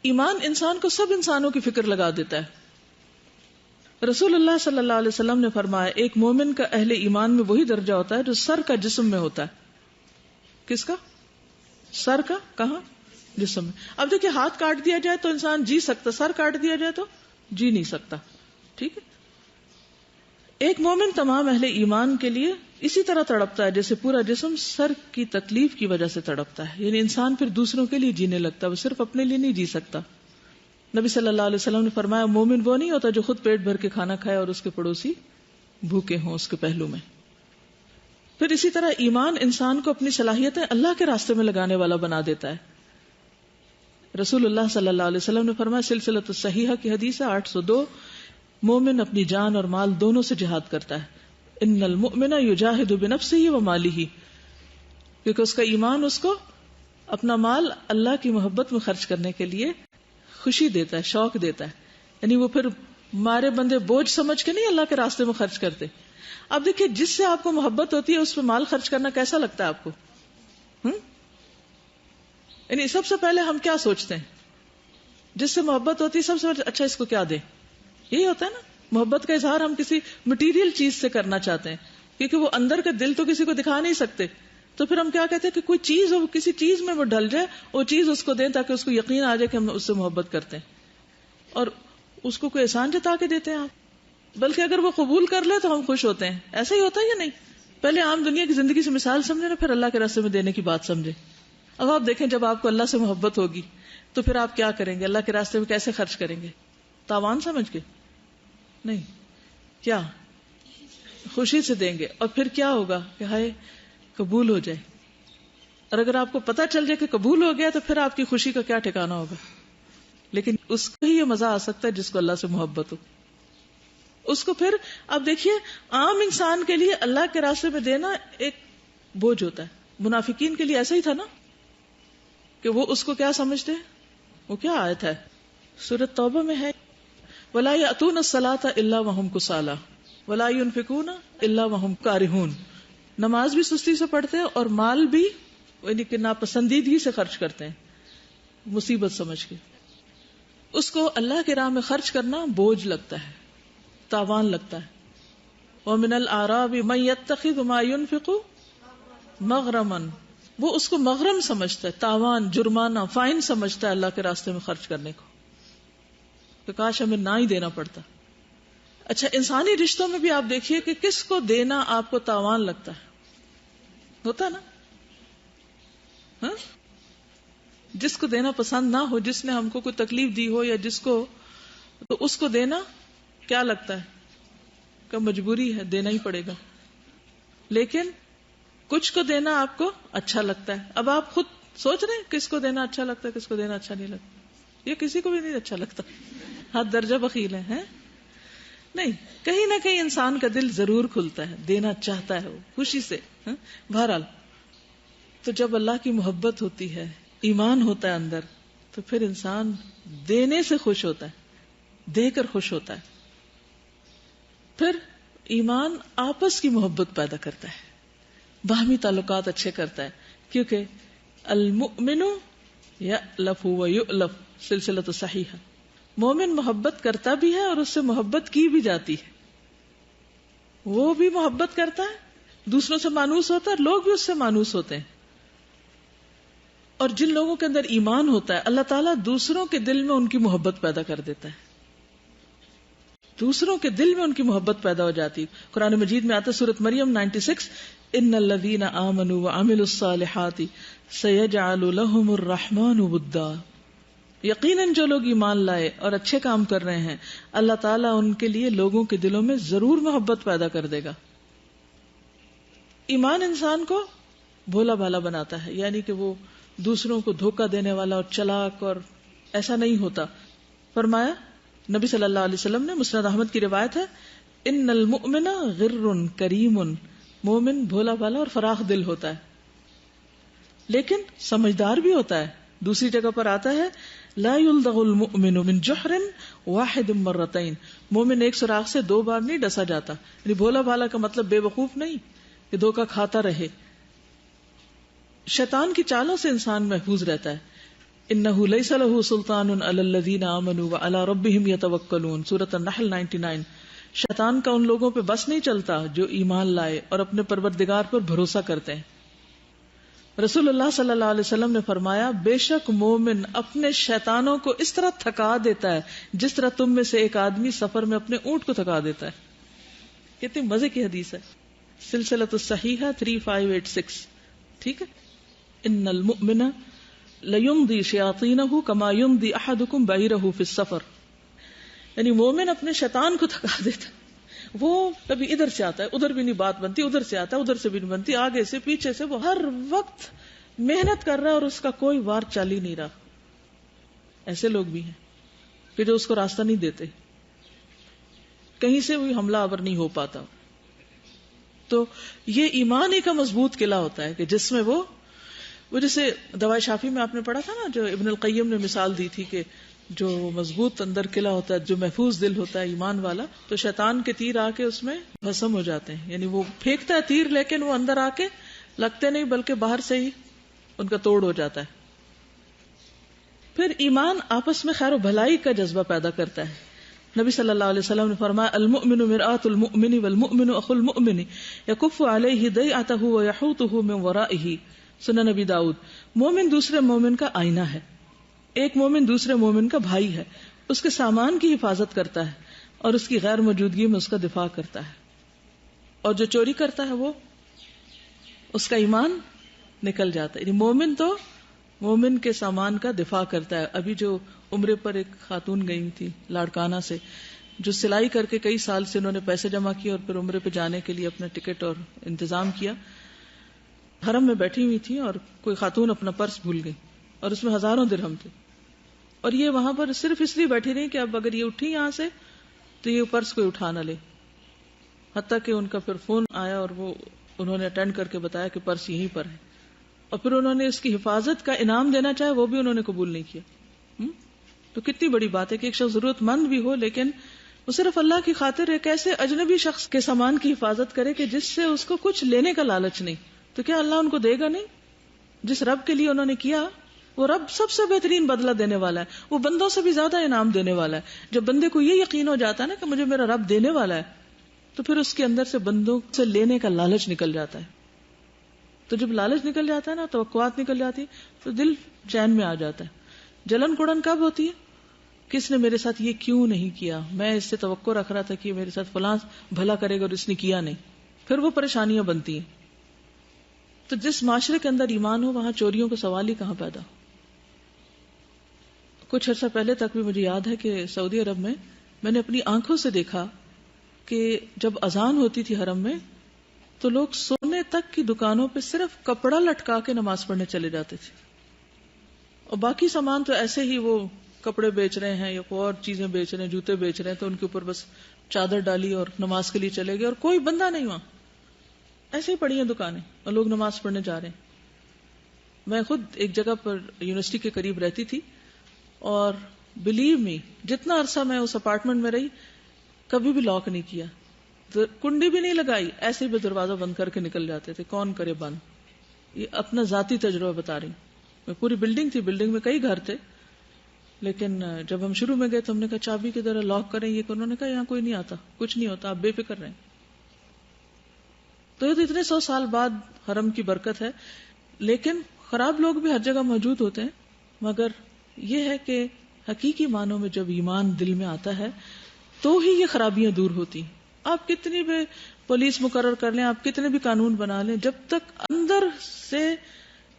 ایمان انسان کو سب انسانوں کی فکر لگا دیتا ہے. رسول اللہ صلی اللہ علیہ وسلم نے فرمایا ایک مومن کا اہل ایمان میں وہی درجہ ہوتا ہے جو سر کا جسم میں ہوتا ہے. کس کا؟ سر کا. کہاں؟ جسم میں. اب دیکھیں ہاتھ کاٹ دیا جائے تو انسان جی سکتا, سر کاٹ دیا جائے تو جی نہیں سکتا. ٹھیک ہے. ایک مومن تمام اہل ایمان کے لیے اسی طرح تڑپتا ہے جیسے پورا جسم سر کی تکلیف کی وجہ سے تڑپتا ہے. یعنی انسان پھر دوسروں کے لیے جینے لگتا ہے, وہ صرف اپنے لیے نہیں جی سکتا. نبی صلی اللہ علیہ وسلم نے فرمایا مومن وہ نہیں ہوتا جو خود پیٹ بھر کے کھانا کھائے اور اس کے پڑوسی بھوکے ہوں اس کے پہلو میں. پھر اسی طرح ایمان انسان کو اپنی صلاحیتیں اللہ کے راستے میں لگانے والا بنا دیتا ہے. رسول اللہ صلی اللہ علیہ وسلم نے فرمایا سلسلۃ الصحیحہ کی حدیث ہے 802, مومن اپنی جان اور مال دونوں سے جہاد کرتا ہے. ان المؤمن یجاہد بنفسہ ومالہ, کیونکہ اس کا ایمان اس کو اپنا مال اللہ کی محبت میں خرچ کرنے کے لیے خوشی دیتا ہے, شوق دیتا ہے. یعنی وہ پھر مارے بندے بوجھ سمجھ کے نہیں اللہ کے راستے میں خرچ کرتے. اب دیکھیے جس سے آپ کو محبت ہوتی ہے اس پہ مال خرچ کرنا کیسا لگتا ہے آپ کو؟ یعنی سب سے پہلے ہم کیا سوچتے ہیں؟ جس سے محبت ہوتی ہے سب سے پہلے اچھا اس کو کیا دیں, یہی ہوتا ہے نا. محبت کا اظہار ہم کسی مٹیریل چیز سے کرنا چاہتے ہیں کیونکہ وہ اندر کا دل تو کسی کو دکھا نہیں سکتے. تو پھر ہم کیا کہتے ہیں کہ کوئی چیز ہو, کسی چیز میں وہ ڈل جائے, وہ چیز اس کو دیں تاکہ اس کو یقین آ جائے کہ ہم اس سے محبت کرتے ہیں, اور اس کو کوئی احسان جتا کے دیتے ہیں آپ. بلکہ اگر وہ قبول کر لے تو ہم خوش ہوتے ہیں. ایسا ہی ہوتا ہے یا نہیں؟ پہلے عام دنیا کی زندگی سے مثال سمجھے نا, پھر اللہ کے راستے میں دینے کی بات سمجھے. اب آپ دیکھیں جب آپ کو اللہ سے محبت ہوگی تو پھر آپ کیا کریں گے؟ اللہ کے راستے میں کیسے خرچ کریں گے؟ تاوان سمجھ کے نہیں, کیا خوشی سے دیں گے. اور پھر کیا ہوگا کہ ہائے قبول ہو جائے. اور اگر آپ کو پتا چل جائے کہ قبول ہو گیا تو پھر آپ کی خوشی کا کیا ٹھکانہ ہوگا. لیکن اس کو ہی یہ مزہ آ سکتا ہے جس کو اللہ سے محبت ہو. اس کو پھر اب دیکھیے عام انسان کے لیے اللہ کے راستے میں دینا ایک بوجھ ہوتا ہے. منافقین کے لیے ایسا ہی تھا نا کہ وہ اس کو کیا سمجھتے ہیں. وہ کیا آیت ہے سورۃ توبہ میں ہے, وَلَا يَأْتُونَ الصَّلَاةَ إِلَّا وَهُمْ كُسَالَىٰ وَلَا يُنْفِقُونَ إِلَّا وَهُمْ كَارِهُونَ. نماز بھی سستی سے پڑھتے ہیں اور مال بھی یعنی کہ ناپسندیدگی سے خرچ کرتے ہیں مصیبت سمجھ کے. اس کو اللہ کے راہ میں خرچ کرنا بوجھ لگتا ہے, تاوان لگتا ہے. وَمِنَ الْأَعْرَابِ مَن يَتَّخِذُ مَا يُنْفِقُ مَغْرَمًا, وہ اس کو مغرم سمجھتا ہے, تاوان, جرمانہ, فائن سمجھتا ہے اللہ کے راستے میں خرچ کرنے کو, کہ کاش ہمیں نہ ہی دینا پڑتا. اچھا انسانی رشتوں میں بھی آپ دیکھیے کہ کس کو دینا آپ کو تاوان لگتا ہے, ہوتا نا, ہاں جس کو دینا پسند نہ ہو, جس نے ہم کو کوئی تکلیف دی ہو یا جس کو, تو اس کو دینا کیا لگتا ہے کہ مجبوری ہے دینا ہی پڑے گا. لیکن کچھ کو دینا آپ کو اچھا لگتا ہے. اب آپ خود سوچ رہے ہیں کس کو دینا اچھا لگتا ہے, کس کو دینا اچھا نہیں لگتا. یہ کسی کو بھی نہیں اچھا لگتا, ہاتھ درجہ بخیل ہے نہیں. کہیں نہ کہیں انسان کا دل ضرور کھلتا ہے, دینا چاہتا ہے وہ خوشی سے. بہرحال تو جب اللہ کی محبت ہوتی ہے, ایمان ہوتا ہے اندر, تو پھر انسان دینے سے خوش ہوتا ہے, دے کر خوش ہوتا ہے. پھر ایمان آپس کی محبت پیدا کرتا ہے, باہمی تعلقات اچھے کرتا ہے, کیونکہ المؤمن یألف و یؤلف سلسلۃ صحیحہ, مومن محبت کرتا بھی ہے اور اس سے محبت کی بھی جاتی ہے. وہ بھی محبت کرتا ہے, دوسروں سے مانوس ہوتا ہے, لوگ بھی اس سے مانوس ہوتے ہیں. اور جن لوگوں کے اندر ایمان ہوتا ہے اللہ تعالیٰ دوسروں کے دل میں ان کی محبت پیدا کر دیتا ہے, دوسروں کے دل میں ان کی محبت پیدا ہو جاتی. قرآن مجید میں آتا ہے سورۃ مریم 96, ان الذین آمنوا وعملوا الصالحات سیجعل لهم الرحمن ودا. یقیناً جو لوگ ایمان لائے اور اچھے کام کر رہے ہیں اللہ تعالیٰ ان کے لیے لوگوں کے دلوں میں ضرور محبت پیدا کر دے گا. ایمان انسان کو بھولا بھالا بناتا ہے, یعنی کہ وہ دوسروں کو دھوکہ دینے والا اور چلاک اور ایسا نہیں ہوتا. فرمایا نبی صلی اللہ علیہ وسلم نے, مسند احمد کی روایت ہے, ان المؤمن غر کریم, مومن بھولا بھالا اور فراخ دل ہوتا ہے لیکن سمجھدار بھی ہوتا ہے. دوسری جگہ پر آتا ہے لا يلدغ المؤمن من جحر واحد مرتين, مومن ایک سوراخ سے 2 بار نہیں ڈسا جاتا. یعنی بھولا بھالا کا مطلب بے وقوف نہیں کہ دھوکہ کھاتا رہے. شیطان کی چالوں سے انسان محفوظ رہتا ہے. انہ لیس لہ سلطان علی الذین آمنوا وعلی ربہم یتوکلون، سورۃ النحل 99۔ شیطان کا ان لوگوں پہ بس نہیں چلتا جو ایمان لائے اور اپنے پروردگار پر بھروسہ کرتے ہیں۔ رسول اللہ صلی اللہ علیہ وسلم نے فرمایا، بے شک مومن اپنے شیطانوں کو اس طرح تھکا دیتا ہے جس طرح تم میں سے ایک آدمی سفر میں اپنے اونٹ کو تھکا دیتا ہے۔ کتنی مزے کی حدیث ہے، سلسلۃ الصحیحہ 3586، ٹھیک ہے۔ ان المؤمن لیمضی شیاطینہ کما یمضی احدکم بعیرہ فی السفر، یعنی مومن اپنے شیطان کو تھکا دیتا ہے۔ وہ کبھی ادھر سے آتا ہے، ادھر بھی نہیں بات بنتی، ادھر سے آتا ہے، ادھر سے بھی نہیں بنتی، آگے سے پیچھے سے، وہ ہر وقت محنت کر رہا ہے اور اس کا کوئی وار چل ہی نہیں رہا۔ ایسے لوگ بھی ہیں کہ جو اس کو راستہ نہیں دیتے، کہیں سے بھی حملہ آور نہیں ہو پاتا۔ تو یہ ایمان ہی کا مضبوط قلعہ ہوتا ہے کہ جس میں وہ جیسے دوائے شافی میں آپ نے پڑھا تھا نا، جو ابن القیم نے مثال دی تھی کہ جو مضبوط اندر قلعہ ہوتا ہے، جو محفوظ دل ہوتا ہے ایمان والا، تو شیطان کے تیر آ کے اس میں بھسم ہو جاتے ہیں، یعنی وہ پھینکتا ہے تیر لیکن وہ اندر آ کے لگتے نہیں بلکہ باہر سے ہی ان کا توڑ ہو جاتا ہے۔ پھر ایمان آپس میں خیر و بھلائی کا جذبہ پیدا کرتا ہے۔ نبی صلی اللہ علیہ وسلم نے فرمایا، المؤمن مرآۃ المؤمن والمؤمن اخو المؤمن یکف علیہ ضیعتہ ویحوطہ من ورائہ، سنن نبی داؤد۔ مومن دوسرے مومن کا آئینہ ہے، ایک مومن دوسرے مومن کا بھائی ہے، اس کے سامان کی حفاظت کرتا ہے اور اس کی غیر موجودگی میں اس کا دفاع کرتا ہے، اور جو چوری کرتا ہے وہ اس کا ایمان نکل جاتا ہے۔ یعنی مومن تو مومن کے سامان کا دفاع کرتا ہے۔ ابھی جو عمرے پر ایک خاتون گئی تھی لاڑکانہ سے، جو سلائی کر کے کئی سال سے انہوں نے پیسے جمع کیے اور پھر عمرے پہ جانے کے لیے اپنا ٹکٹ اور انتظام کیا، حرم میں بیٹھی ہوئی تھی اور کوئی خاتون اپنا پرس بھول گئی اور اس میں ہزاروں درہم تھے، اور یہ وہاں پر صرف اس لیے بیٹھی رہی کہ اب اگر یہ اٹھی یہاں سے تو یہ پرس کوئی اٹھا نہ لے، حتیٰ کہ ان کا پھر فون آیا اور وہ انہوں نے اٹینڈ کر کے بتایا کہ پرس یہیں پر ہے، اور پھر انہوں نے اس کی حفاظت کا انعام دینا چاہے وہ بھی انہوں نے قبول نہیں کیا۔ تو کتنی بڑی بات ہے کہ ایک شخص ضرورت مند بھی ہو لیکن وہ صرف اللہ کی خاطر ایک ایسے اجنبی شخص کے سامان کی حفاظت کرے کہ جس سے اس کو کچھ لینے کا لالچ نہیں، تو کیا اللہ ان کو دے گا نہیں؟ جس رب کے لیے انہوں نے کیا وہ رب سب سے بہترین بدلہ دینے والا ہے، وہ بندوں سے بھی زیادہ انعام دینے والا ہے۔ جب بندے کو یہ یقین ہو جاتا ہے نا کہ مجھے میرا رب دینے والا ہے، تو پھر اس کے اندر سے بندوں سے لینے کا لالچ نکل جاتا ہے۔ تو جب لالچ نکل جاتا ہے نا، توقعات نکل جاتی، تو دل چین میں آ جاتا ہے۔ جلن کڑن کب ہوتی ہے؟ کس نے میرے ساتھ یہ کیوں نہیں کیا، میں اس سے توقع رکھ رہا تھا کہ میرے ساتھ فلاں بھلا کرے گا اور اس نے کیا نہیں، پھر وہ پریشانیاں بنتی ہیں۔ تو جس معاشرے کے اندر ایمان ہو وہاں چوریوں کا سوال ہی کہاں پیدا۔ کچھ عرصہ پہلے تک بھی مجھے یاد ہے کہ سعودی عرب میں میں نے اپنی آنکھوں سے دیکھا کہ جب اذان ہوتی تھی حرم میں تو لوگ سونے تک کی دکانوں پہ صرف کپڑا لٹکا کے نماز پڑھنے چلے جاتے تھے، اور باقی سامان تو ایسے ہی وہ کپڑے بیچ رہے ہیں یا کوئی اور چیزیں بیچ رہے ہیں، جوتے بیچ رہے ہیں، تو ان کے اوپر بس چادر ڈالی اور نماز کے لیے چلے گئے، اور کوئی بندہ نہیں وہاں، ایسے ہی پڑی ہیں دکانیں اور لوگ نماز پڑھنے جا رہے ہیں۔ میں خود ایک جگہ پر یونیورسٹی کے قریب رہتی تھی، اور بلیو می جتنا عرصہ میں اس اپارٹمنٹ میں رہی کبھی بھی لاک نہیں کیا، کنڈی بھی نہیں لگائی، ایسے بھی دروازہ بند کر کے نکل جاتے تھے، کون کرے بند۔ یہ اپنا ذاتی تجربہ بتا رہی ہوں۔ میں پوری بلڈنگ تھی، بلڈنگ میں کئی گھر تھے، لیکن جب ہم شروع میں گئے تو ہم نے کہا چابی کی طرح لاک کریں، یہ انہوں نے کہا یہاں کوئی نہیں آتا، کچھ نہیں ہوتا، آپ بے فکر رہیں۔ تو یہ تو اتنے 100 سال بعد حرم کی برکت ہے، لیکن خراب لوگ بھی ہر جگہ موجود ہوتے ہیں، مگر یہ ہے کہ حقیقی معنوں میں جب ایمان دل میں آتا ہے تو ہی یہ خرابیاں دور ہوتی ہیں۔ آپ کتنی بھی پولیس مقرر کر لیں، آپ کتنے بھی قانون بنا لیں، جب تک اندر سے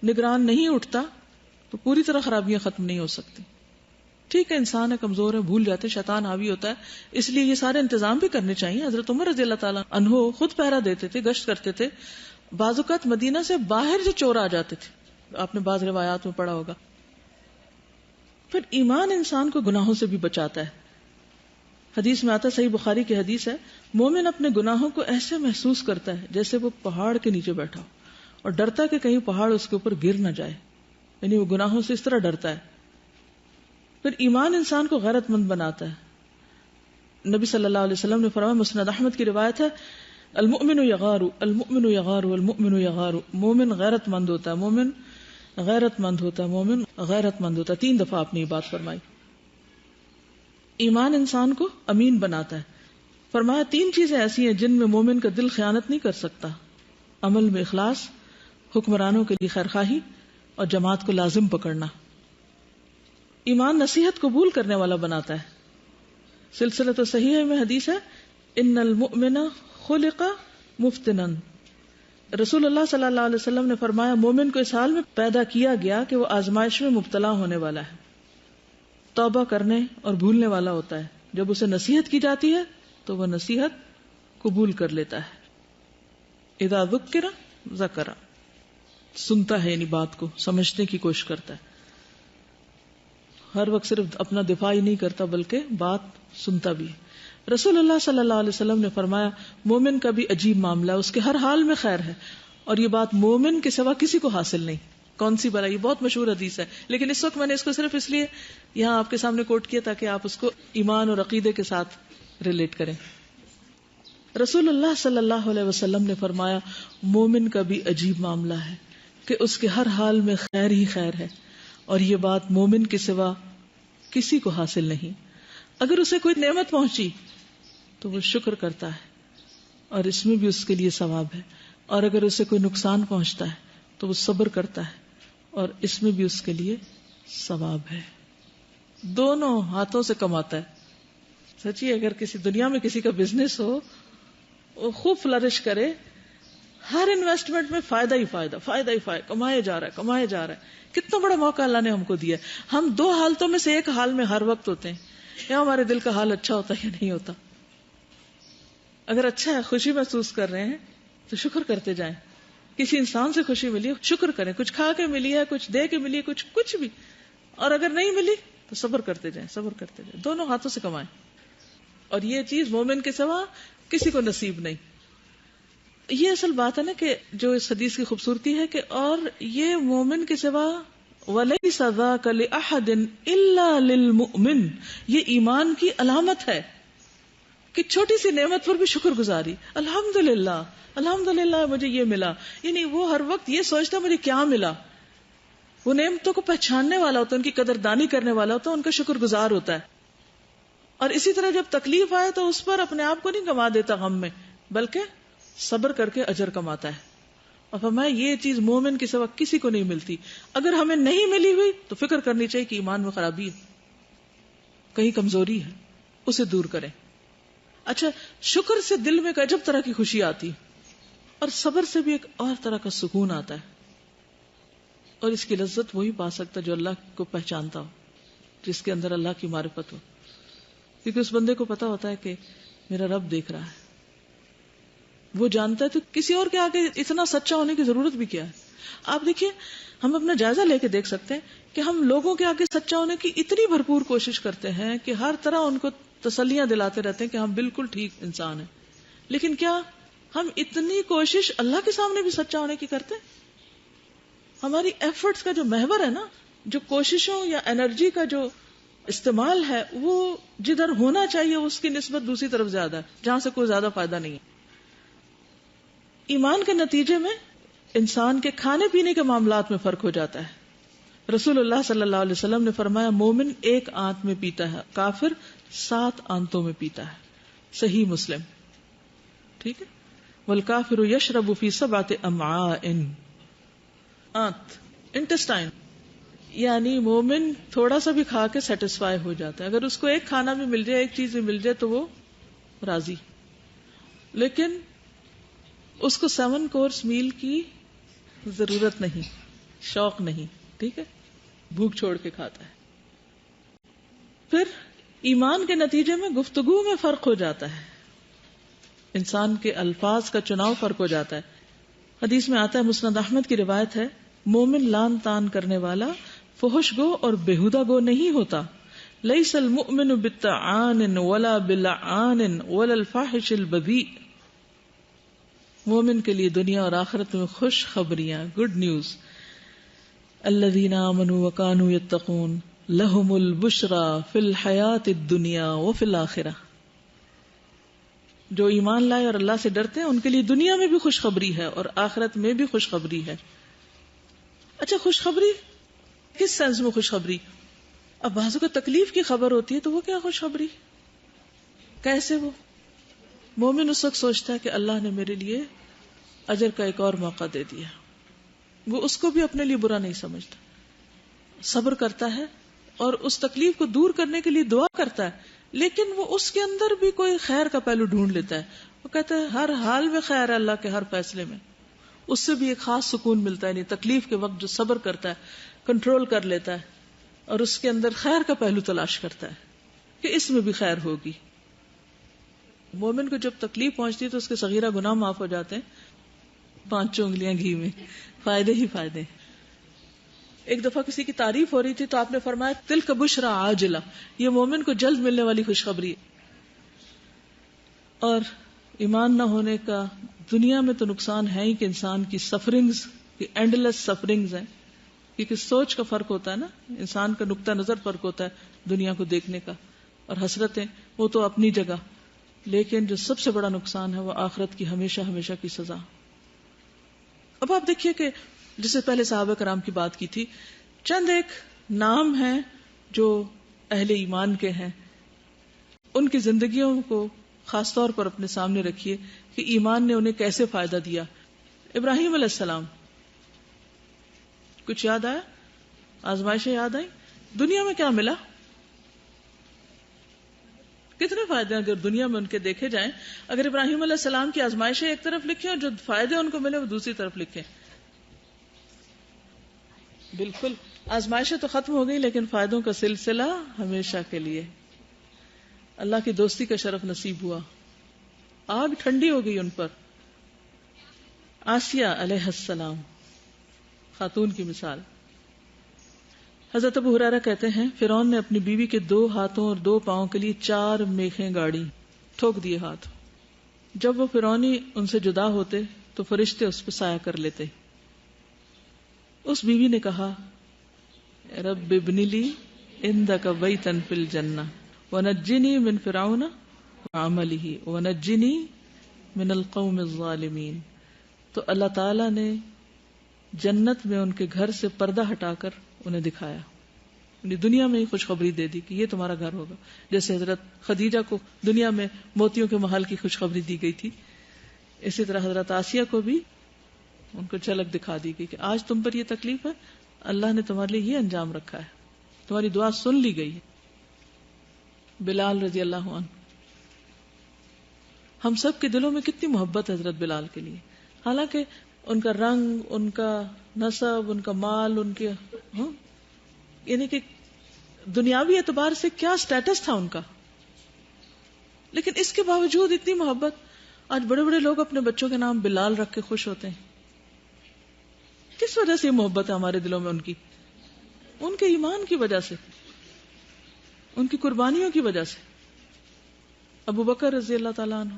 نگران نہیں اٹھتا تو پوری طرح خرابیاں ختم نہیں ہو سکتی۔ ٹھیک ہے، انسان ہے، کمزور ہے، بھول جاتے، شیطان حاوی ہوتا ہے، اس لیے یہ سارے انتظام بھی کرنے چاہیے۔ حضرت عمر رضی اللہ تعالیٰ عنہ خود پہرا دیتے تھے، گشت کرتے تھے، بعض اوقات مدینہ سے باہر جو چور آ جاتے تھے، آپ نے بعض روایات میں پڑھا ہوگا۔ پھر ایمان انسان کو گناہوں سے بھی بچاتا ہے۔ حدیث میں آتا، صحیح بخاری کی حدیث ہے، مومن اپنے گناہوں کو ایسے محسوس کرتا ہے جیسے وہ پہاڑ کے نیچے بیٹھا ہو، اور ڈرتا کہ کہیں پہاڑ اس کے اوپر گر نہ جائے، یعنی وہ گناہوں سے اس طرح ڈرتا ہے۔ پھر ایمان انسان کو غیرت مند بناتا ہے۔ نبی صلی اللہ علیہ وسلم نے فرمایا، مسند احمد کی روایت ہے، المؤمن یغار المؤمن یغار والمؤمن یغار، مومن غیرت مند ہوتا ہے، مومن غیرت مند ہوتا ہے، مومن غیرت مند ہوتا ہے. 3 دفعہ آپ نے یہ بات فرمائی. ایمان انسان کو امین بناتا ہے. فرمایا 3 چیزیں ایسی ہیں جن میں مومن کا دل خیانت نہیں کر سکتا: عمل میں اخلاص، حکمرانوں کے لیے خیرخواہی، اور جماعت کو لازم پکڑنا. ایمان نصیحت قبول کرنے والا بناتا ہے. سلسلۃ صحیح میں حدیث ہے، ان المؤمن خلق مفتنا. رسول اللہ صلی اللہ علیہ وسلم نے فرمایا مومن کو اس حال میں پیدا کیا گیا کہ وہ آزمائش میں مبتلا ہونے والا ہے، توبہ کرنے اور بھولنے والا ہوتا ہے. جب اسے نصیحت کی جاتی ہے تو وہ نصیحت قبول کر لیتا ہے. اذا ذکر ذکر، سنتا ہے، یعنی بات کو سمجھنے کی کوشش کرتا ہے. ہر وقت صرف اپنا دفاع ہی نہیں کرتا بلکہ بات سنتا بھی ہے. رسول اللہ صلی اللہ علیہ وسلم نے فرمایا مومن کا بھی عجیب معاملہ ہے، اس کے ہر حال میں خیر ہے، اور یہ بات مومن کے سوا کسی کو حاصل نہیں. کون سی بلا؟ یہ بہت مشہور حدیث ہے، لیکن اس وقت میں نے اس کو صرف اس لیے یہاں آپ کے سامنے کوٹ کیا تاکہ آپ اس کو ایمان اور عقیدے کے ساتھ ریلیٹ کریں. رسول اللہ صلی اللہ علیہ وسلم نے فرمایا مومن کا بھی عجیب معاملہ ہے کہ اس کے ہر حال میں خیر ہی خیر ہے، اور یہ بات مومن کے سوا کسی کو حاصل نہیں. اگر اسے کوئی نعمت پہنچی تو وہ شکر کرتا ہے اور اس میں بھی اس کے لیے ثواب ہے، اور اگر اسے کوئی نقصان پہنچتا ہے تو وہ صبر کرتا ہے اور اس میں بھی اس کے لیے ثواب ہے. دونوں ہاتھوں سے کماتا ہے. سچی اگر کسی دنیا میں کسی کا بزنس ہو، وہ خوب فلرش کرے، ہر انویسٹمنٹ میں فائدہ ہی فائدہ، فائدہ ہی فائدہ، کمائے جا رہا ہے، کمائے جا رہا ہے. کتنا بڑا موقع اللہ نے ہم کو دیا. ہم 2 حالتوں میں سے ایک حال میں ہر وقت ہوتے ہیں، یا ہمارے دل کا حال اچھا ہوتا ہے یا نہیں ہوتا. اگر اچھا ہے، خوشی محسوس کر رہے ہیں تو شکر کرتے جائیں. کسی انسان سے خوشی ملی شکر کریں، کچھ کھا کے ملی ہے، کچھ دے کے ملی ہے، کچھ بھی. اور اگر نہیں ملی تو صبر کرتے جائیں، صبر کرتے جائیں. دونوں ہاتھوں سے کمائیں. اور یہ چیز مومن کے سوا کسی کو نصیب نہیں. یہ اصل بات ہے نا کہ جو اس حدیث کی خوبصورتی ہے کہ اور یہ مومن کے سوا وَلَيْسَ ذَاكَ لِأَحَدٍ إِلَّا لِلْمُؤْمِنِ، یہ ایمان کی علامت ہے کہ چھوٹی سی نعمت پر بھی شکر گزاری. الحمدللہ الحمدللہ مجھے یہ ملا، یعنی وہ ہر وقت یہ سوچتا مجھے کیا ملا. وہ نعمتوں کو پہچاننے والا ہوتا ہے، ان کی قدردانی کرنے والا ہوتا ہے، ان کا شکر گزار ہوتا ہے. اور اسی طرح جب تکلیف آئے تو اس پر اپنے آپ کو نہیں گنوا دیتا غم میں، بلکہ صبر کر کے اجر کماتا ہے. اور فرمایا یہ چیز مومن کے سوا کسی کو نہیں ملتی. اگر ہمیں نہیں ملی ہوئی تو فکر کرنی چاہیے کہ ایمان میں خرابی ہے، کہیں کمزوری ہے، اسے دور کریں. اچھا، شکر سے دل میں ایک عجب طرح کی خوشی آتی، اور صبر سے بھی ایک اور طرح کا سکون آتا ہے. اور اس کی لذت وہی پا سکتا جو اللہ کو پہچانتا ہو، جس کے اندر اللہ کی معرفت ہو. کیونکہ اس بندے کو پتا ہوتا ہے کہ میرا رب دیکھ رہا ہے، وہ جانتا ہے، تو کسی اور کے آگے اتنا سچا ہونے کی ضرورت بھی کیا ہے. آپ دیکھیے، ہم اپنا جائزہ لے کے دیکھ سکتے ہیں کہ ہم لوگوں کے آگے سچا ہونے کی اتنی بھرپور کوشش کرتے ہیں کہ ہر طرح ان کو تسلیاں دلاتے رہتے ہیں کہ ہم بالکل ٹھیک انسان ہیں. لیکن کیا ہم اتنی کوشش اللہ کے سامنے بھی سچا ہونے کی کرتے ہیں؟ ہماری ایفرٹس کا جو محور ہے نا، جو کوششوں یا انرجی کا جو استعمال ہے، وہ جدھر ہونا چاہیے اس کی نسبت دوسری طرف زیادہ ہے، جہاں سے کوئی زیادہ فائدہ نہیں ہے. ایمان کے نتیجے میں انسان کے کھانے پینے کے معاملات میں فرق ہو جاتا ہے. رسول اللہ صلی اللہ علیہ وسلم نے فرمایا مومن 1 آنت میں پیتا ہے، کافر 7 آنتوں میں پیتا ہے. صحیح مسلم. ٹھیک ہے. والکافر یشرب فی 7 امعاء. آنت انٹسٹائن، یعنی مومن تھوڑا سا بھی کھا کے سیٹسفائی ہو جاتا ہے. اگر اس کو ایک کھانا بھی مل جائے، ایک چیز بھی مل جائے تو وہ راضی. لیکن اس کو 7 کورس میل کی ضرورت نہیں، شوق نہیں. ٹھیک ہے، بھوک چھوڑ کے کھاتا ہے. پھر ایمان کے نتیجے میں گفتگو میں فرق ہو جاتا ہے، انسان کے الفاظ کا چناؤ فرق ہو جاتا ہے. حدیث میں آتا ہے، مسند احمد کی روایت ہے، مومن لان تان کرنے والا، فحش گو اور بےہودہ گو نہیں ہوتا. لیس المؤمن بالطعان ولا باللعان ولا الفاحش البذیء. مومن کے لیے دنیا اور آخرت میں خوش خبریاں، گڈ نیوز. الذین آمنوا وکانوا یتقون لہم البشری فی الحیاۃ الدنیا وفی الآخرہ. جو ایمان لائے اور اللہ سے ڈرتے ہیں ان کے لیے دنیا میں بھی خوشخبری ہے اور آخرت میں بھی خوشخبری ہے. اچھا خوشخبری کس سینس میں خوشخبری؟ اب بعضوں کو تکلیف کی خبر ہوتی ہے تو وہ کیا خوشخبری؟ کیسے؟ وہ مومن اس وقت سوچتا ہے کہ اللہ نے میرے لیے اجر کا ایک اور موقع دے دیا. وہ اس کو بھی اپنے لیے برا نہیں سمجھتا, صبر کرتا ہے اور اس تکلیف کو دور کرنے کے لیے دعا کرتا ہے, لیکن وہ اس کے اندر بھی کوئی خیر کا پہلو ڈھونڈ لیتا ہے. وہ کہتا ہے ہر حال میں خیر ہے اللہ کے ہر فیصلے میں. اس سے بھی ایک خاص سکون ملتا ہے. نہیں تکلیف کے وقت جو صبر کرتا ہے, کنٹرول کر لیتا ہے اور اس کے اندر خیر کا پہلو تلاش کرتا ہے کہ اس میں بھی خیر ہوگی. مومن کو جب تکلیف پہنچتی ہے تو اس کے صغیرہ گناہ معاف ہو جاتے ہیں. 5 انگلیاں گھی میں, فائدے ہی فائدے. ایک دفعہ کسی کی تعریف ہو رہی تھی تو آپ نے فرمایا تلک بشرا عاجلہ, یہ مومن کو جلد ملنے والی خوشخبری ہے. اور ایمان نہ ہونے کا دنیا میں تو نقصان ہے ہی کہ انسان کی سفرنگز, کی اینڈلیس سفرنگز ہیں, کیونکہ سوچ کا فرق ہوتا ہے نا, انسان کا نقطہ نظر فرق ہوتا ہے دنیا کو دیکھنے کا. اور حسرتیں وہ تو اپنی جگہ, لیکن جو سب سے بڑا نقصان ہے وہ آخرت کی ہمیشہ ہمیشہ کی سزا. اب آپ دیکھیے کہ جسے پہلے صحابہ کرام کی بات کی تھی, چند ایک نام ہیں جو اہل ایمان کے ہیں, ان کی زندگیوں کو خاص طور پر اپنے سامنے رکھیے کہ ایمان نے انہیں کیسے فائدہ دیا. ابراہیم علیہ السلام, کچھ یاد آیا؟ آزمائشیں یاد آئی؟ دنیا میں کیا ملا؟ کتنے فائدے اگر دنیا میں ان کے دیکھے جائیں. اگر ابراہیم علیہ السلام کی آزمائشیں ایک طرف لکھیں اور جو فائدے ان کو ملے وہ دوسری طرف لکھیں. بالکل آزمائشیں تو ختم ہو گئی لیکن فائدوں کا سلسلہ ہمیشہ کے لیے. اللہ کی دوستی کا شرف نصیب ہوا, آگ ٹھنڈی ہو گئی ان پر. آسیہ علیہ السلام خاتون کی مثال. حضرت ابو ہریرہ کہتے ہیں فرعون نے اپنی بیوی کے 2 ہاتھوں اور 2 پاؤں کے لیے 4 میخیں گاڑی, ٹھوک دیے ہاتھ. جب وہ فرعونی ان سے جدا ہوتے تو فرشتے اس پہ سایہ کر لیتے. اس بیوی نے کہا رب ابن لی عندک بیتا فی الجنہ ونجنی من فرعون وعملہ ونجنی من القوم الظالمین. تو اللہ تعالی نے جنت میں ان کے گھر سے پردہ ہٹا کر انہیں دکھایا, یعنی دنیا میں ہی خوشخبری دے دی کہ یہ تمہارا گھر ہوگا. جیسے حضرت خدیجہ کو دنیا میں موتیوں کے محل کی خوشخبری دی گئی تھی, اسی طرح حضرت آسیہ کو بھی ان کو جھلک دکھا دی گئی کہ آج تم پر یہ تکلیف ہے, اللہ نے تمہارے لیے یہ انجام رکھا ہے, تمہاری دعا سن لی گئی ہے. بلال رضی اللہ عنہ, ہم سب کے دلوں میں کتنی محبت ہے حضرت بلال کے لیے, حالانکہ ان کا رنگ, ان کا نسب, ان کا مال, ان کے یعنی کہ دنیاوی اعتبار سے کیا سٹیٹس تھا ان کا, لیکن اس کے باوجود اتنی محبت. آج بڑے بڑے لوگ اپنے بچوں کے نام بلال رکھ کے خوش ہوتے ہیں. کس وجہ سے یہ محبت ہے ہمارے دلوں میں ان کی؟ ان کے ایمان کی وجہ سے, ان کی قربانیوں کی وجہ سے. ابو بکر رضی اللہ تعالیٰ عنہ,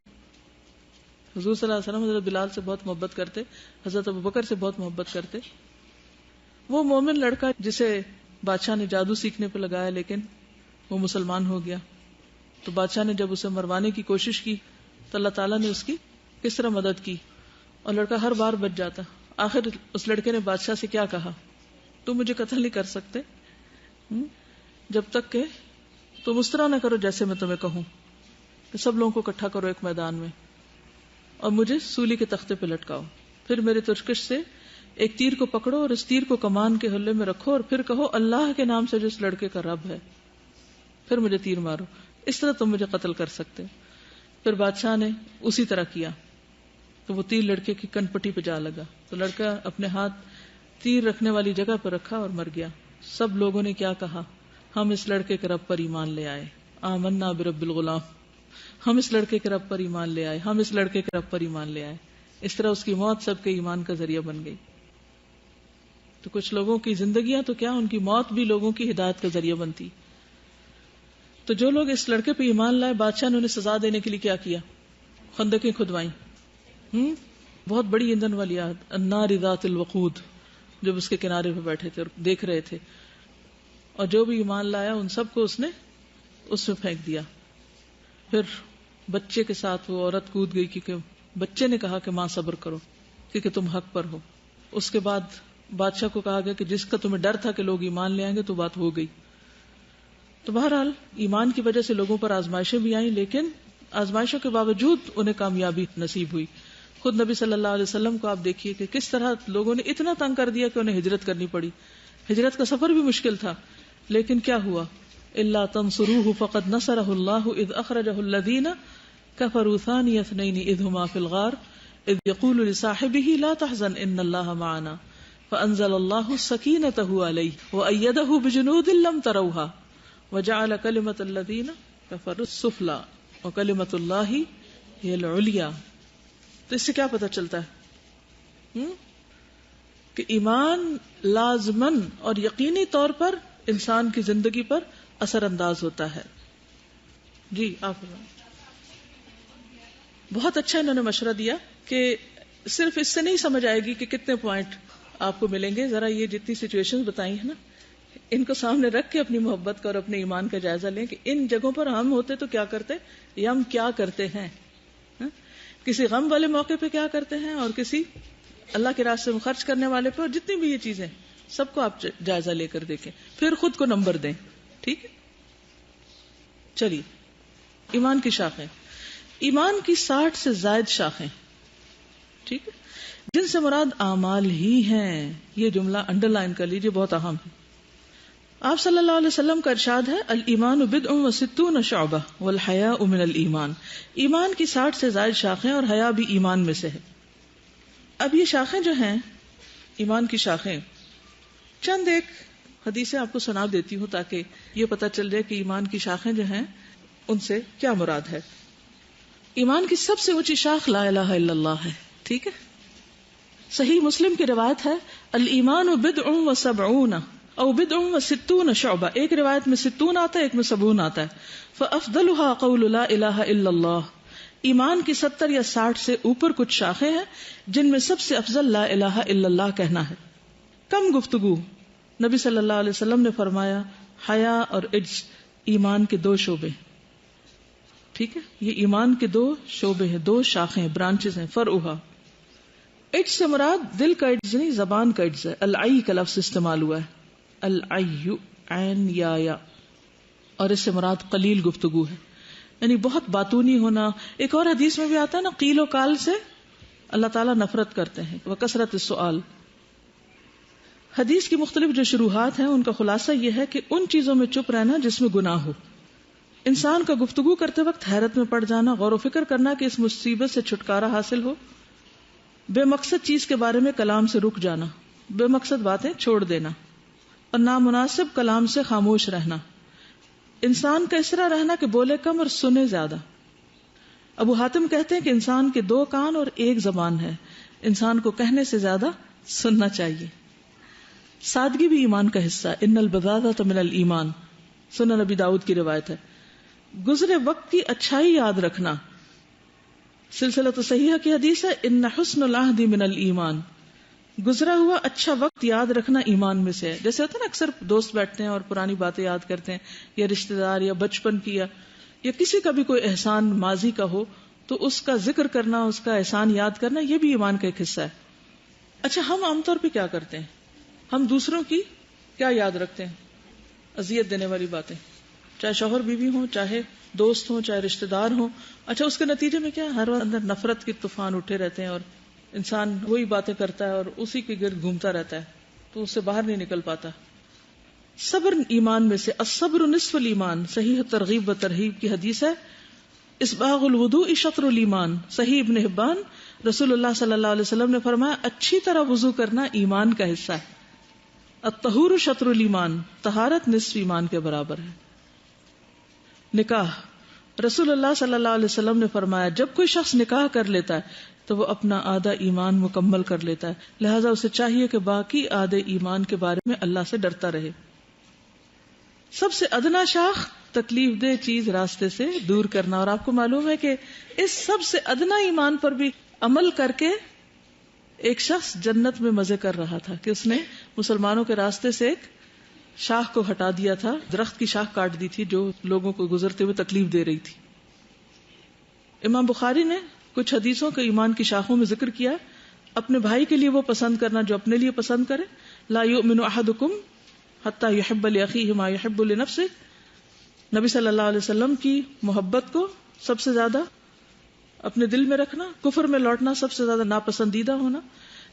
حضور صلی اللہ علیہ وسلم حضرت بلال سے بہت محبت کرتے, حضرت ابو بکر سے بہت محبت کرتے. وہ مومن لڑکا جسے بادشاہ نے جادو سیکھنے پہ لگایا لیکن وہ مسلمان ہو گیا, تو بادشاہ نے جب اسے مروانے کی کوشش کی تو اللہ تعالیٰ نے اس کی کس طرح مدد کی, اور لڑکا ہر بار بچ جاتا. آخر اس لڑکے نے بادشاہ سے کیا کہا, تم مجھے قتل نہیں کر سکتے جب تک کہ تم اس طرح نہ کرو جیسے میں تمہیں کہوں, کہ سب لوگوں کو اکٹھا کرو ایک میدان میں اور مجھے سولی کے تختے پہ لٹکاؤ, پھر میرے ترکش سے ایک تیر کو پکڑو اور اس تیر کو کمان کے حلے میں رکھو اور پھر کہو اللہ کے نام سے جو اس لڑکے کا رب ہے, پھر مجھے تیر مارو, اس طرح تم مجھے قتل کر سکتے. پھر بادشاہ نے اسی طرح کیا تو وہ تیر لڑکے کی کن پٹی پہ جا لگا, تو لڑکا اپنے ہاتھ تیر رکھنے والی جگہ پر رکھا اور مر گیا. سب لوگوں نے کیا کہا, ہم اس لڑکے کے رب پر ایمان لے آئے, آمنا برب الغلام, ہم اس لڑکے کے رب پر ایمان لے آئے, ہم اس لڑکے کے رب پر ایمان لے آئے. اس طرح اس کی موت سب کے ایمان کا ذریعہ بن گئی. تو کچھ لوگوں کی زندگیاں تو کیا, ان کی موت بھی لوگوں کی ہدایت کا ذریعہ بنتی. تو جو لوگ اس لڑکے پہ ایمان لائے, بادشاہ نے انہیں سزا دینے کے لیے کیا, خندقیں کھدوائیں, بہت بڑی ایندھن والی آگ, النار ذات الوقود, جب اس کے کنارے پہ بیٹھے تھے اور دیکھ رہے تھے, اور جو بھی ایمان لایا ان سب کو اس نے اس میں پھینک دیا. پھر بچے کے ساتھ وہ عورت کود گئی کیونکہ بچے نے کہا کہ ماں صبر کرو کیونکہ تم حق پر ہو. اس کے بعد بادشاہ کو کہا گیا کہ جس کا تمہیں ڈر تھا کہ لوگ ایمان لے آئیں گے تو بات ہو گئی. تو بہرحال ایمان کی وجہ سے لوگوں پر آزمائشیں بھی آئیں، لیکن آزمائشوں کے باوجود انہیں کامیابی نصیب ہوئی. خود نبی صلی اللہ علیہ وسلم کو آپ دیکھیے کہ کس طرح لوگوں نے اتنا تنگ کر دیا کہ انہیں ہجرت کرنی پڑی. ہجرت کا سفر بھی مشکل تھا، لیکن کیا ہوا؟ الا تنصروه فقد نصره الله اذ اخرجه الذين كفروا ثاني اثنين اذ هما في الغار اذ يقول لصاحبه لا تحزن ان الله معنا فانزل الله سكينته عليه وايده بجنود لم تروها وجعل كلمة الذين كفروا السفلى وكلمة الله هي العليا. تو اس سے کیا پتہ چلتا ہے کہ ایمان لازماً اور یقینی طور پر انسان کی زندگی پر اثر انداز ہوتا ہے. جی آپ بہت اچھا انہوں نے مشورہ دیا کہ صرف اس سے نہیں سمجھ آئے گی کہ کتنے پوائنٹ آپ کو ملیں گے. ذرا یہ جتنی سچویشن بتائی ہیں نا، ان کو سامنے رکھ کے اپنی محبت کا اور اپنے ایمان کا جائزہ لیں کہ ان جگہوں پر ہم ہوتے تو کیا کرتے یا ہم کیا کرتے ہیں، کسی غم والے موقع پہ کیا کرتے ہیں اور کسی اللہ کے راستے میں خرچ کرنے والے پہ، اور جتنی بھی یہ چیزیں سب کو آپ جائزہ لے کر دیکھیں، پھر خود کو نمبر دیں. ٹھیک ہے، چلیے ایمان کی شاخیں. ایمان کی 60 سے زائد شاخیں، ٹھیک ہے، جن سے مراد اعمال ہی ہیں. یہ جملہ انڈر لائن کر لیجیے، بہت اہم ہے. آپ صلی اللہ علیہ وسلم کا ارشاد ہے الایمان بدع و ستون شعبہ والحیاء من الایمان. ایمان کی 60 سے زائد شاخیں اور حیا بھی ایمان میں سے ہے. اب یہ شاخیں جو ہیں ایمان کی شاخیں، چند ایک حدیثیں آپ کو سنا دیتی ہوں تاکہ یہ پتہ چل جائے کہ ایمان کی شاخیں جو ہیں ان سے کیا مراد ہے. ایمان کی سب سے اونچی شاخ لا الہ الا اللہ ہے. ٹھیک ہے، صحیح مسلم کی روایت ہے الایمان بدع و سبعون او بدع و ستون شعبہ. ایک روایت میں 60 آتا ہے، ایک میں 70 آتا ہے. فافضلها قول لا الہ الا اللہ. ایمان کی 70 یا 60 سے اوپر کچھ شاخیں ہیں جن میں سب سے افضل لا الہ الا اللہ کہنا ہے. کم گفتگو. نبی صلی اللہ علیہ وسلم نے فرمایا حیا اور عجز ایمان کے 2 شعبے. ٹھیک ہے، یہ ایمان کے 2 شعبے ہیں، 2 شاخیں، برانچز ہیں. فرعها، عجز سے مراد دل کا عجز نہیں، زبان کا عجز ہے. العی کا لفظ استعمال ہوا ہے، العی عین یا، اور اس سے مراد قلیل گفتگو ہے، یعنی بہت باتونی ہونا. ایک اور حدیث میں بھی آتا ہے نا، قیل و کال سے اللہ تعالیٰ نفرت کرتے ہیں. وکثرت السؤال. حدیث کی مختلف جو شروحات ہیں ان کا خلاصہ یہ ہے کہ ان چیزوں میں چپ رہنا جس میں گناہ ہو. انسان کا گفتگو کرتے وقت حیرت میں پڑ جانا، غور و فکر کرنا کہ اس مصیبت سے چھٹکارا حاصل ہو. بے مقصد چیز کے بارے میں کلام سے رک جانا، بے مقصد باتیں چھوڑ دینا، اور نامناسب کلام سے خاموش رہنا. انسان کا اس طرح رہنا کہ بولے کم اور سنے زیادہ. ابو حاتم کہتے ہیں کہ انسان کے 2 کان اور 1 زبان ہے. انسان کو کہنے سے زیادہ سننا چاہیے. سادگی بھی ایمان کا حصہ ہے. ان البذاذۃ من الایمان، سنن نبی داؤد کی روایت ہے. گزرے وقت کی اچھائی یاد رکھنا. سلسلۃ صحیحہ کی حدیث ہے ان حسن العہد من الایمان. گزرا ہوا اچھا وقت یاد رکھنا ایمان میں سے ہے. جیسے ہوتا ہے نا، اکثر دوست بیٹھتے ہیں اور پرانی باتیں یاد کرتے ہیں، یا رشتہ دار یا بچپن کی یا کسی کا بھی کوئی احسان ماضی کا ہو تو اس کا ذکر کرنا، اس کا احسان یاد کرنا، یہ بھی ایمان کا ایک حصہ ہے. اچھا، ہم عام طور پہ کیا کرتے ہیں؟ ہم دوسروں کی کیا یاد رکھتے ہیں؟ اذیت دینے والی باتیں، چاہے شوہر بیوی ہوں، چاہے دوست ہوں، چاہے رشتہ دار ہوں. اچھا، اس کے نتیجے میں کیا ہر وقت اندر نفرت کے طوفان اٹھے رہتے ہیں اور انسان وہی باتیں کرتا ہے اور اسی کے گرد گھومتا رہتا ہے، تو اس سے باہر نہیں نکل پاتا. صبر ایمان میں سے. الصبر نصف الایمان. صحیح ترغیب و ترہیب کی حدیث ہے اسباغ الوضوء شطر الایمان. صحیح ابن حبان. رسول اللہ صلی اللہ علیہ وسلم نے فرمایا اچھی طرح وضو کرنا ایمان کا حصہ ہے. الطہور شطر الایمان. طہارت نصف ایمان کے برابر ہے. نکاح. رسول اللہ صلی اللہ علیہ وسلم نے فرمایا جب کوئی شخص نکاح کر لیتا ہے تو وہ اپنا آدھا ایمان مکمل کر لیتا ہے، لہذا اسے چاہیے کہ باقی آدھے ایمان کے بارے میں اللہ سے ڈرتا رہے. سب سے ادنا شاخ تکلیف دہ چیز راستے سے دور کرنا. اور آپ کو معلوم ہے کہ اس سب سے ادنا ایمان پر بھی عمل کر کے ایک شخص جنت میں مزے کر رہا تھا کہ اس نے مسلمانوں کے راستے سے ایک شاخ کو ہٹا دیا تھا، درخت کی شاخ کاٹ دی تھی جو لوگوں کو گزرتے ہوئے تکلیف دے رہی تھی. امام بخاری نے کچھ حدیثوں کو ایمان کی شاخوں میں ذکر کیا. اپنے بھائی کے لیے وہ پسند کرنا جو اپنے لیے پسند کرے. لا یؤمن احدکم حتی یحب لاخیہ ما یحب لنفسہ. نبی صلی اللہ علیہ وسلم کی محبت کو سب سے زیادہ اپنے دل میں رکھنا، کفر میں لوٹنا سب سے زیادہ ناپسندیدہ ہونا،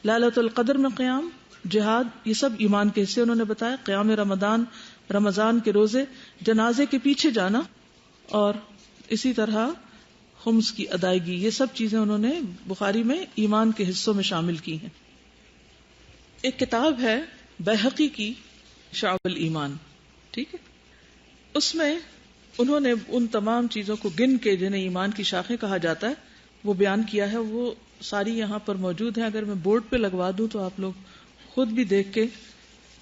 لیلۃ القدر میں قیام، جہاد، یہ سب ایمان کے حصے انہوں نے بتایا. قیام رمضان کے روزے، جنازے کے پیچھے جانا، اور اسی طرح خمس کی ادائیگی، یہ سب چیزیں انہوں نے بخاری میں ایمان کے حصوں میں شامل کی ہیں. ایک کتاب ہے بیہقی کی شعب الایمان، ٹھیک ہے، اس میں انہوں نے ان تمام چیزوں کو گن کے جنہیں ایمان کی شاخیں کہا جاتا ہے وہ بیان کیا ہے. وہ ساری یہاں پر موجود ہیں، اگر میں بورڈ پہ لگوا دوں تو آپ لوگ خود بھی دیکھ کے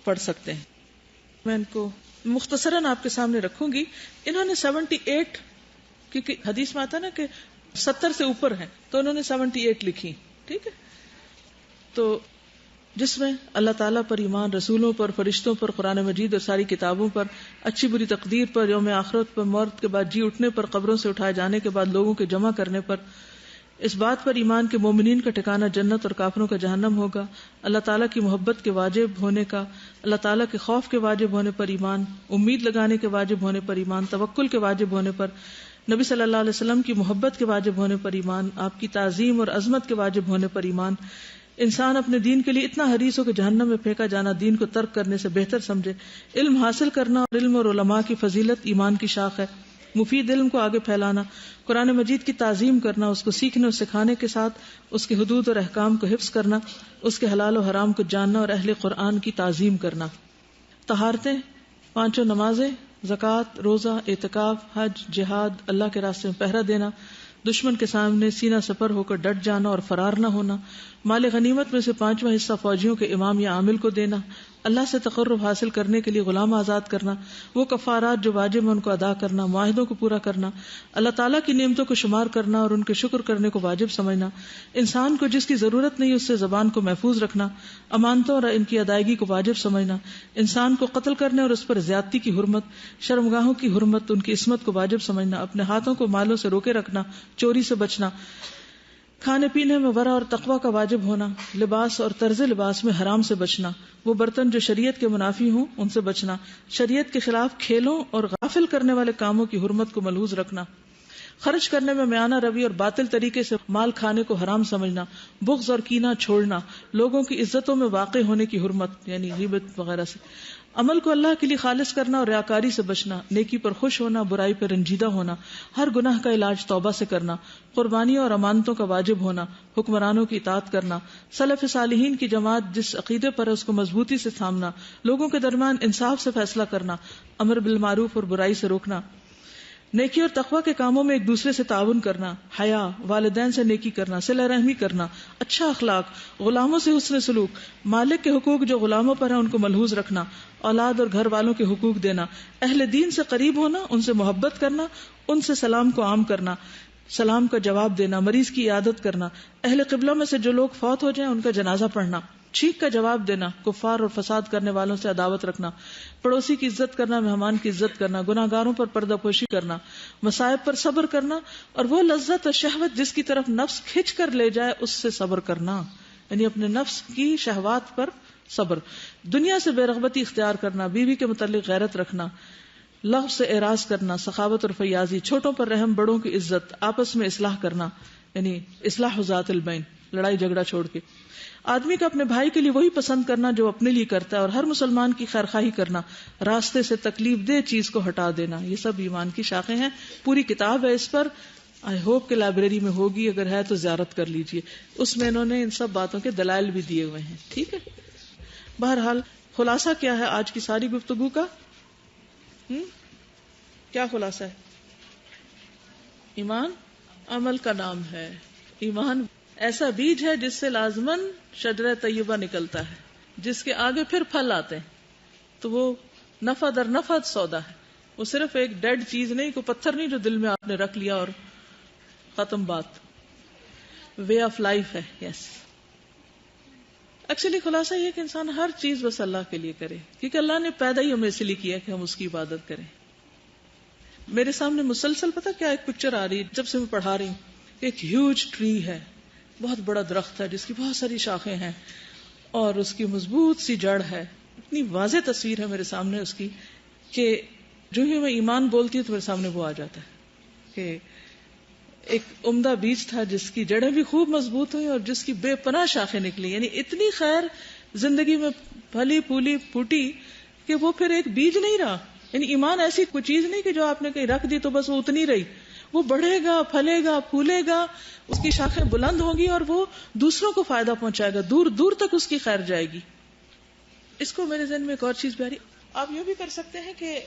پڑھ سکتے ہیں. میں ان کو مختصراً آپ کے سامنے رکھوں گی. انہوں نے 78، کیونکہ حدیث میں آتا ہے نا کہ 70 سے اوپر ہیں، تو انہوں نے 78 لکھی، ٹھیک ہے. تو جس میں اللہ تعالیٰ پر ایمان، رسولوں پر، فرشتوں پر، قرآن مجید اور ساری کتابوں پر، اچھی بری تقدیر پر، یوم آخرت پر، موت کے بعد جی اٹھنے پر، قبروں سے اٹھائے جانے کے بعد لوگوں کے جمع کرنے پر، اس بات پر ایمان کے مومنین کا ٹھکانہ جنت اور کافروں کا جہنم ہوگا، اللہ تعالیٰ کی محبت کے واجب ہونے کا، اللہ تعالیٰ کے خوف کے واجب ہونے پر ایمان، امید لگانے کے واجب ہونے پر ایمان، توکل کے واجب ہونے پر، نبی صلی اللہ علیہ وسلم کی محبت کے واجب ہونے پر ایمان، آپ کی تعظیم اور عظمت کے واجب ہونے پر ایمان. انسان اپنے دین کے لیے اتنا حریص ہو کہ جہنم میں پھینکا جانا دین کو ترک کرنے سے بہتر سمجھے. علم حاصل کرنا اور علم اور علماء کی فضیلت ایمان کی شاخ ہے. مفید علم کو آگے پھیلانا، قرآن مجید کی تعظیم کرنا، اس کو سیکھنے اور سکھانے کے ساتھ اس کے حدود اور احکام کو حفظ کرنا، اس کے حلال و حرام کو جاننا اور اہل قرآن کی تعظیم کرنا. طہارتیں، 5 نمازیں، زکوٰۃ، روزہ، اعتکاف، حج، جہاد، اللہ کے راستے میں پہرا دینا، دشمن کے سامنے سینہ سپر ہو کر ڈٹ جانا اور فرار نہ ہونا، مال غنیمت میں سے 5واں حصہ فوجیوں کے امام یا عامل کو دینا، اللہ سے تقرب حاصل کرنے کے لیے غلام آزاد کرنا، وہ کفارات جو واجب ہیں ان کو ادا کرنا، معاہدوں کو پورا کرنا، اللہ تعالیٰ کی نعمتوں کو شمار کرنا اور ان کے شکر کرنے کو واجب سمجھنا، انسان کو جس کی ضرورت نہیں اس سے زبان کو محفوظ رکھنا، امانتوں اور ان کی ادائیگی کو واجب سمجھنا، انسان کو قتل کرنے اور اس پر زیادتی کی حرمت، شرمگاہوں کی حرمت، ان کی عصمت کو واجب سمجھنا، اپنے ہاتھوں کو مالوں سے روکے رکھنا، چوری سے بچنا، کھانے پینے میں ورع اور تقوی کا واجب ہونا، لباس اور طرز لباس میں حرام سے بچنا، وہ برتن جو شریعت کے منافی ہوں ان سے بچنا، شریعت کے خلاف کھیلوں اور غافل کرنے والے کاموں کی حرمت کو ملحوظ رکھنا، خرچ کرنے میں میانہ روی اور باطل طریقے سے مال کھانے کو حرام سمجھنا، بغض اور کینہ چھوڑنا، لوگوں کی عزتوں میں واقع ہونے کی حرمت یعنی غیبت وغیرہ سے، عمل کو اللہ کے لیے خالص کرنا اور ریاکاری سے بچنا، نیکی پر خوش ہونا، برائی پر رنجیدہ ہونا، ہر گناہ کا علاج توبہ سے کرنا، قربانیوں اور امانتوں کا واجب ہونا، حکمرانوں کی اطاعت کرنا، سلف صالحین کی جماعت جس عقیدے پر ہے اس کو مضبوطی سے تھامنا، لوگوں کے درمیان انصاف سے فیصلہ کرنا، امر بالمعروف اور برائی سے روکنا، نیکی اور تقوی کے کاموں میں ایک دوسرے سے تعاون کرنا، حیا، والدین سے نیکی کرنا، صلہ رحمی کرنا، اچھا اخلاق، غلاموں سے حسن سلوک، مالک کے حقوق جو غلاموں پر ہیں ان کو ملحوظ رکھنا، اولاد اور گھر والوں کے حقوق دینا، اہل دین سے قریب ہونا، ان سے محبت کرنا، ان سے سلام کو عام کرنا، سلام کا جواب دینا، مریض کی عیادت کرنا، اہل قبلہ میں سے جو لوگ فوت ہو جائیں ان کا جنازہ پڑھنا، چھینک کا جواب دینا، کفار اور فساد کرنے والوں سے عداوت رکھنا، پڑوسی کی عزت کرنا، مہمان کی عزت کرنا، گناہگاروں پر پردہ پوشی کرنا، مصائب پر صبر کرنا، اور وہ لذت اور شہوت جس کی طرف نفس کھچ کر لے جائے اس سے صبر کرنا، یعنی اپنے نفس کی شہوات پر صبر، دنیا سے بے رغبتی اختیار کرنا، بیوی کے متعلق غیرت رکھنا، لغو سے اعراض کرنا، سخاوت اور فیاضی، چھوٹوں پر رحم، بڑوں کی عزت، آپس میں اصلاح کرنا یعنی اصلاح ذات البین، لڑائی جھگڑا چھوڑ کے، آدمی کا اپنے بھائی کے لیے وہی پسند کرنا جو اپنے لیے کرتا ہے، اور ہر مسلمان کی خیرخواہی کرنا، راستے سے تکلیف دہ چیز کو ہٹا دینا، یہ سب ایمان کی شاخیں ہیں. پوری کتاب ہے اس پر، آئی ہوپ کہ لائبریری میں ہوگی، اگر ہے تو زیارت کر لیجئے. اس میں انہوں نے ان سب باتوں کے دلائل بھی دیے ہوئے ہیں. ٹھیک ہے، بہرحال خلاصہ کیا ہے آج کی ساری گفتگو کا؟ کیا خلاصہ ہے؟ ایمان عمل کا نام ہے. ایمان ایسا بیج ہے جس سے لازماً شجرہ طیبہ نکلتا ہے، جس کے آگے پھر پھل آتے ہیں. تو وہ نفع در نفع سودا ہے، وہ صرف ایک ڈیڈ چیز نہیں، کوئی پتھر نہیں جو دل میں آپ نے رکھ لیا اور ختم بات. وے آف لائف ہے. یس، ایکچولی خلاصہ یہ کہ انسان ہر چیز بس اللہ کے لیے کرے، کیونکہ اللہ نے پیدا ہی ہمیں اس لیے کیا کہ ہم اس کی عبادت کریں. میرے سامنے مسلسل پتہ کیا ایک پکچر آ رہی ہے جب سے میں پڑھا رہی ہوں، ایک ہیوج ٹری ہے بہت بڑا درخت ہے جس کی بہت ساری شاخیں ہیں اور اس کی مضبوط سی جڑ ہے. اتنی واضح تصویر ہے میرے سامنے اس کی کہ جو ہی میں ایمان بولتی ہوں تو میرے سامنے وہ آ جاتا ہے کہ ایک عمدہ بیج تھا جس کی جڑیں بھی خوب مضبوط ہوئی اور جس کی بے پناہ شاخیں نکلی. یعنی اتنی خیر زندگی میں پھلی پھولی پھوٹی کہ وہ پھر ایک بیج نہیں رہا. یعنی ایمان ایسی کوئی چیز نہیں کہ جو آپ نے کہیں رکھ دی تو بس وہ اتنی رہی. وہ بڑھے گا، پھلے گا، پھولے گا، اس کی شاخیں بلند ہوں گی اور وہ دوسروں کو فائدہ پہنچائے گا، دور دور تک اس کی خیر جائے گی. اس کو میرے ذہن میں ایک اور چیز پیاری، آپ یہ بھی کر سکتے ہیں کہ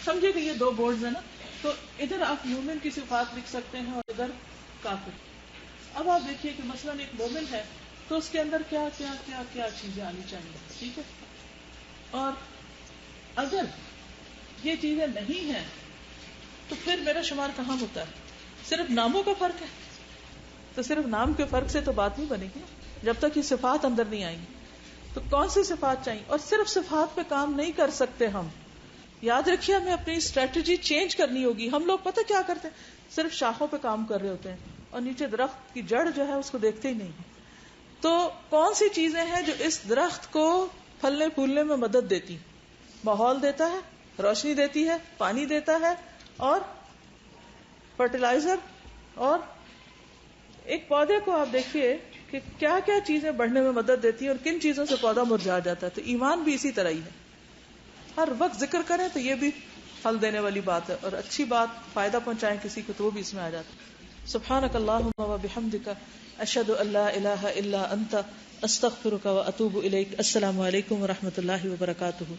سمجھے کہ یہ دو بورڈز ہیں نا، تو ادھر آپ مومن کی صفات لکھ سکتے ہیں اور ادھر کافر. اب آپ دیکھیے کہ مثلا ایک مومن ہے تو اس کے اندر کیا کیا کیا کیا چیزیں آنی چاہیے، ٹھیک ہے. اور اگر یہ چیزیں نہیں ہیں تو پھر میرا شمار کہاں ہوتا ہے؟ صرف ناموں کا فرق ہے تو صرف نام کے فرق سے تو بات نہیں بنے گی جب تک یہ صفات اندر نہیں آئیں گی. تو کون سی صفات چاہیے؟ اور صرف صفات پہ کام نہیں کر سکتے ہم. یاد رکھیے ہمیں اپنی اسٹریٹجی چینج کرنی ہوگی. ہم لوگ پتہ کیا کرتے ہیں، صرف شاخوں پہ کام کر رہے ہوتے ہیں اور نیچے درخت کی جڑ جو ہے اس کو دیکھتے ہی نہیں. تو کون سی چیزیں ہیں جو اس درخت کو پھلنے پھولنے میں مدد دیتی؟ ماحول دیتا ہے، روشنی دیتی ہے، پانی دیتا ہے اور فرٹیلائزر. اور ایک پودے کو آپ دیکھیے کہ کیا کیا چیزیں بڑھنے میں مدد دیتی ہیں اور کن چیزوں سے پودا مرجھا جاتا ہے. تو ایمان بھی اسی طرح ہی ہے. ہر وقت ذکر کریں تو یہ بھی پھل دینے والی بات ہے اور اچھی بات فائدہ پہنچائیں کسی کو تو وہ بھی اس میں آ جاتا ہے. سبحانک اللہم و بحمدک اشہد ان لا الہ الا انت استغفرک و اتوب الیک. السلام علیکم و رحمۃ اللہ وبرکاتہ.